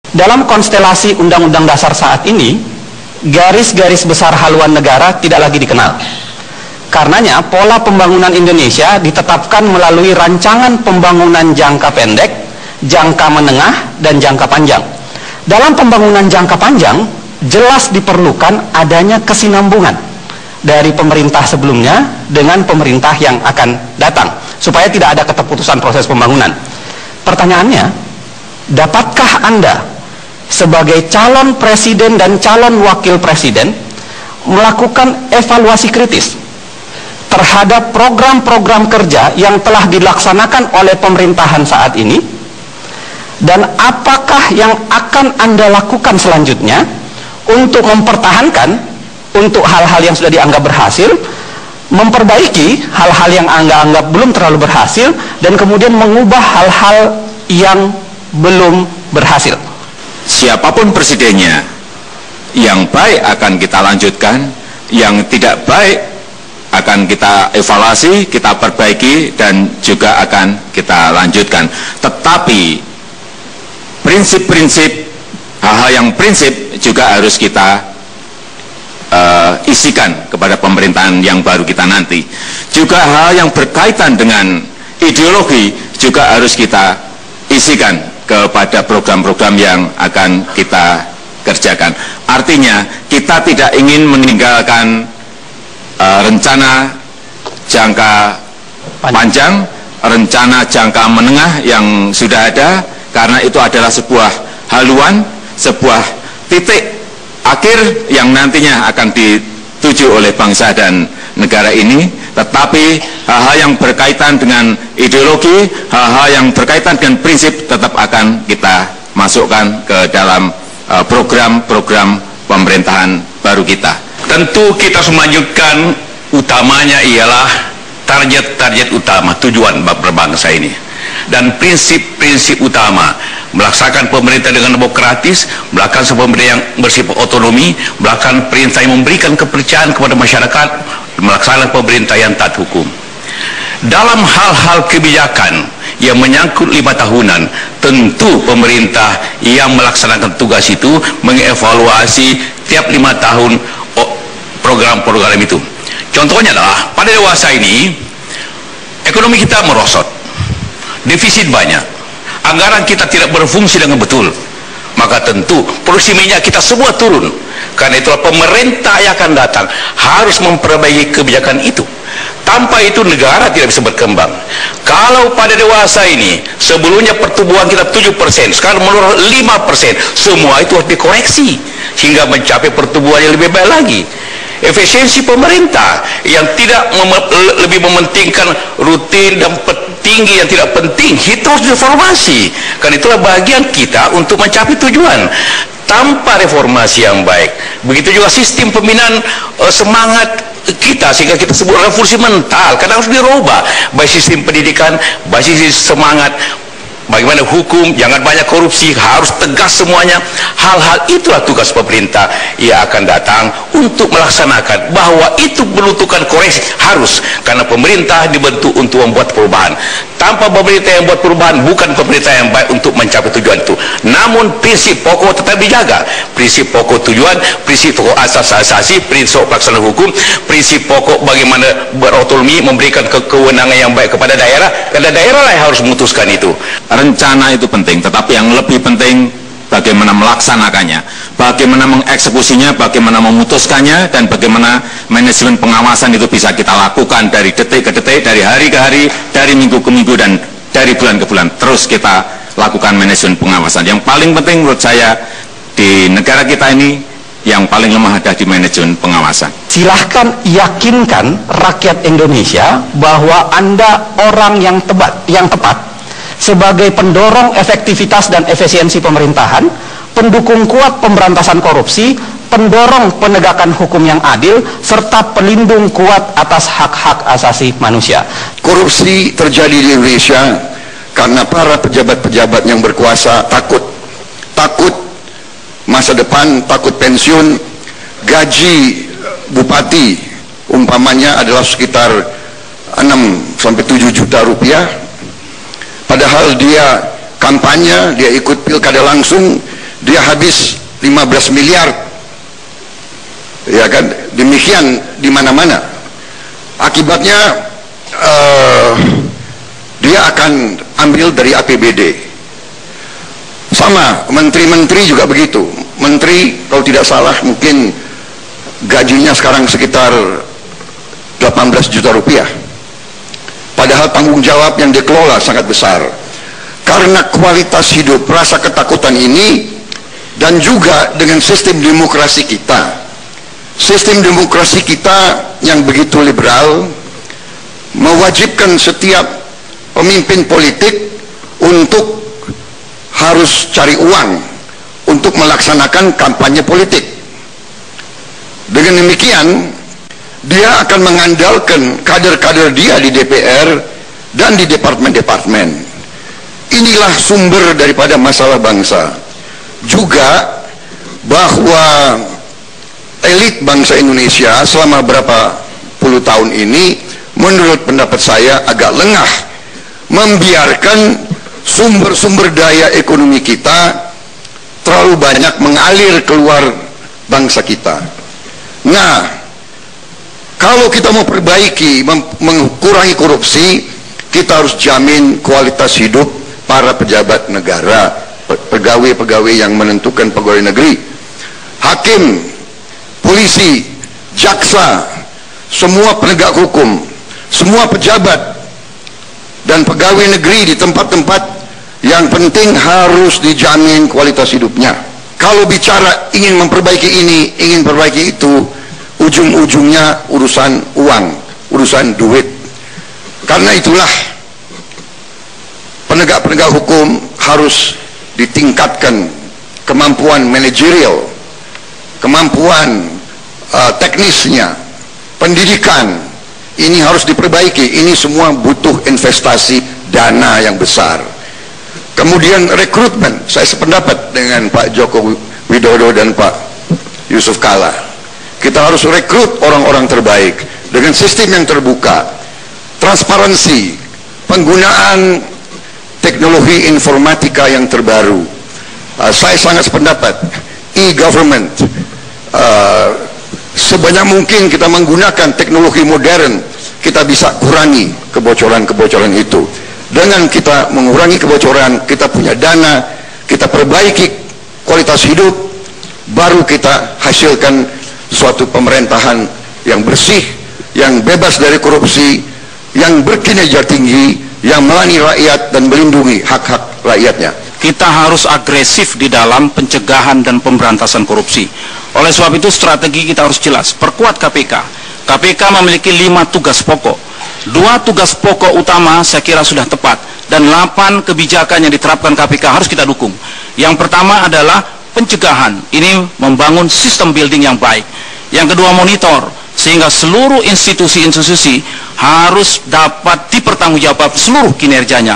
Dalam konstelasi Undang-Undang Dasar saat ini, garis-garis besar haluan negara tidak lagi dikenal. Karenanya, pola pembangunan Indonesia ditetapkan melalui rancangan pembangunan jangka pendek, jangka menengah, dan jangka panjang. Dalam pembangunan jangka panjang, jelas diperlukan adanya kesinambungan dari pemerintah sebelumnya dengan pemerintah yang akan datang, supaya tidak ada keterputusan proses pembangunan. Pertanyaannya, dapatkah Anda sebagai calon presiden dan calon wakil presiden melakukan evaluasi kritis terhadap program-program kerja yang telah dilaksanakan oleh pemerintahan saat ini, dan apakah yang akan Anda lakukan selanjutnya untuk mempertahankan untuk hal-hal yang sudah dianggap berhasil, memperbaiki hal-hal yang Anda anggap belum terlalu berhasil, dan kemudian mengubah hal-hal yang belum berhasil. Siapapun presidennya, yang baik akan kita lanjutkan, yang tidak baik akan kita evaluasi, kita perbaiki, dan juga akan kita lanjutkan. Tetapi prinsip-prinsip, hal-hal yang prinsip juga harus kita isikan kepada pemerintahan yang baru kita nanti. Juga hal yang berkaitan dengan ideologi juga harus kita isikan kepada program-program yang akan kita kerjakan. Artinya, kita tidak ingin meninggalkan rencana jangka panjang, rencana jangka menengah yang sudah ada, karena itu adalah sebuah haluan, sebuah titik akhir yang nantinya akan dituju oleh bangsa dan negara ini. Tetapi hal-hal yang berkaitan dengan ideologi, hal-hal yang berkaitan dengan prinsip tetap akan kita masukkan ke dalam program-program pemerintahan baru kita. Tentu kita melanjutkan, utamanya ialah target-target utama, tujuan berbangsa ini. Dan prinsip-prinsip utama, melaksanakan pemerintah dengan demokratis, melaksanakan pemerintah yang bersifat otonomi, melaksanakan perintah yang memberikan kepercayaan kepada masyarakat, melaksanakan pemerintah yang taat hukum. Dalam hal-hal kebijakan yang menyangkut 5 tahunan, tentu pemerintah yang melaksanakan tugas itu mengevaluasi tiap 5 tahun program-program itu. Contohnya adalah, pada dewasa ini, ekonomi kita merosot, defisit banyak, anggaran kita tidak berfungsi dengan betul, maka tentu produksi minyak kita semua turun. Karena itulah pemerintah yang akan datang harus memperbaiki kebijakan itu. Tanpa itu negara tidak bisa berkembang. Kalau pada dewasa ini, sebelumnya pertumbuhan kita 7%, sekarang menurun 5%, semua itu harus dikoreksi sehingga mencapai pertumbuhan yang lebih baik lagi. Efisiensi pemerintah yang tidak lebih mementingkan rutin dan tinggi yang tidak penting, itu harus reformasi. Karena itulah bagian kita untuk mencapai tujuan. Tanpa reformasi yang baik, begitu juga sistem pembinaan semangat kita, sehingga kita sebut revolusi mental, kadang harus dirubah. Baik sistem pendidikan, baik sistem semangat, bagaimana hukum, jangan banyak korupsi, harus tegas semuanya. Hal-hal itulah tugas pemerintah yang akan datang untuk melaksanakan, bahwa itu membutuhkan koreksi, harus, karena pemerintah dibentuk untuk membuat perubahan. Tanpa pemerintah yang buat perubahan, bukan pemerintah yang baik untuk mencapai tujuan itu. Namun prinsip pokok tetap dijaga, prinsip pokok tujuan, prinsip pokok asas-asasi, prinsip pelaksanaan hukum, prinsip pokok bagaimana berotonomi, memberikan kewenangan yang baik kepada daerah, karena daerah lah yang harus memutuskan itu. Rencana itu penting, tetapi yang lebih penting bagaimana melaksanakannya, bagaimana mengeksekusinya, bagaimana memutuskannya, dan bagaimana manajemen pengawasan itu bisa kita lakukan dari detik ke detik, dari hari ke hari, dari minggu ke minggu, dan dari bulan ke bulan. Terus kita lakukan manajemen pengawasan. Yang paling penting menurut saya di negara kita ini, yang paling lemah ada di manajemen pengawasan. Silahkan yakinkan rakyat Indonesia bahwa Anda orang yang tepat sebagai pendorong efektivitas dan efisiensi pemerintahan, pendukung kuat pemberantasan korupsi, pendorong penegakan hukum yang adil, serta pelindung kuat atas hak-hak asasi manusia. Korupsi terjadi di Indonesia karena para pejabat-pejabat yang berkuasa takut masa depan, takut pensiun. Gaji bupati umpamanya adalah sekitar 6-7 juta rupiah. Padahal dia kampanye, dia ikut pilkada langsung, dia habis 15 miliar, ya kan, demikian di mana-mana. Akibatnya dia akan ambil dari APBD. Sama menteri-menteri juga begitu. Menteri kalau tidak salah mungkin gajinya sekarang sekitar 18 juta rupiah, padahal tanggung jawab yang dikelola sangat besar. Karena kualitas hidup, rasa ketakutan ini, dan juga dengan sistem demokrasi kita yang begitu liberal, mewajibkan setiap pemimpin politik untuk harus cari uang untuk melaksanakan kampanye politik. Dengan demikian, dia akan mengandalkan kader-kader dia di DPR dan di departemen-departemen. Inilah sumber daripada masalah bangsa. Juga bahwa elit bangsa Indonesia selama berapa puluh tahun ini, menurut pendapat saya, agak lengah membiarkan sumber-sumber daya ekonomi kita terlalu banyak mengalir keluar bangsa kita. Nah, kalau kita mau perbaiki, mengurangi korupsi, kita harus jamin kualitas hidup para pejabat negara, pegawai-pegawai yang menentukan pegawai negeri, hakim, polisi, jaksa, semua penegak hukum, semua pejabat dan pegawai negeri di tempat-tempat yang penting harus dijamin kualitas hidupnya. Kalau bicara ingin memperbaiki ini, ingin perbaiki itu, ujung-ujungnya urusan uang, urusan duit. Karena itulah penegak-penegak hukum harus ditingkatkan kemampuan manajerial, kemampuan teknisnya, pendidikan. Ini harus diperbaiki. Ini semua butuh investasi dana yang besar. Kemudian rekrutmen, saya sependapat dengan Pak Joko Widodo dan Pak Yusuf Kala. Kita harus rekrut orang-orang terbaik dengan sistem yang terbuka, transparansi, penggunaan teknologi informatika yang terbaru. Saya sangat sependapat, e-government, sebanyak mungkin kita menggunakan teknologi modern, kita bisa kurangi kebocoran-kebocoran itu. Dengan kita mengurangi kebocoran, kita punya dana, kita perbaiki kualitas hidup, baru kita hasilkan suatu pemerintahan yang bersih, yang bebas dari korupsi, yang berkinerja tinggi, yang melayani rakyat dan melindungi hak-hak rakyatnya. Kita harus agresif di dalam pencegahan dan pemberantasan korupsi. Oleh sebab itu strategi kita harus jelas. Perkuat KPK. KPK memiliki 5 tugas pokok. 2 tugas pokok utama saya kira sudah tepat, dan 8 kebijakan yang diterapkan KPK harus kita dukung. Yang pertama adalah pencegahan. Ini membangun sistem building yang baik. Yang kedua, monitor, sehingga seluruh institusi-institusi harus dapat dipertanggungjawabkan seluruh kinerjanya.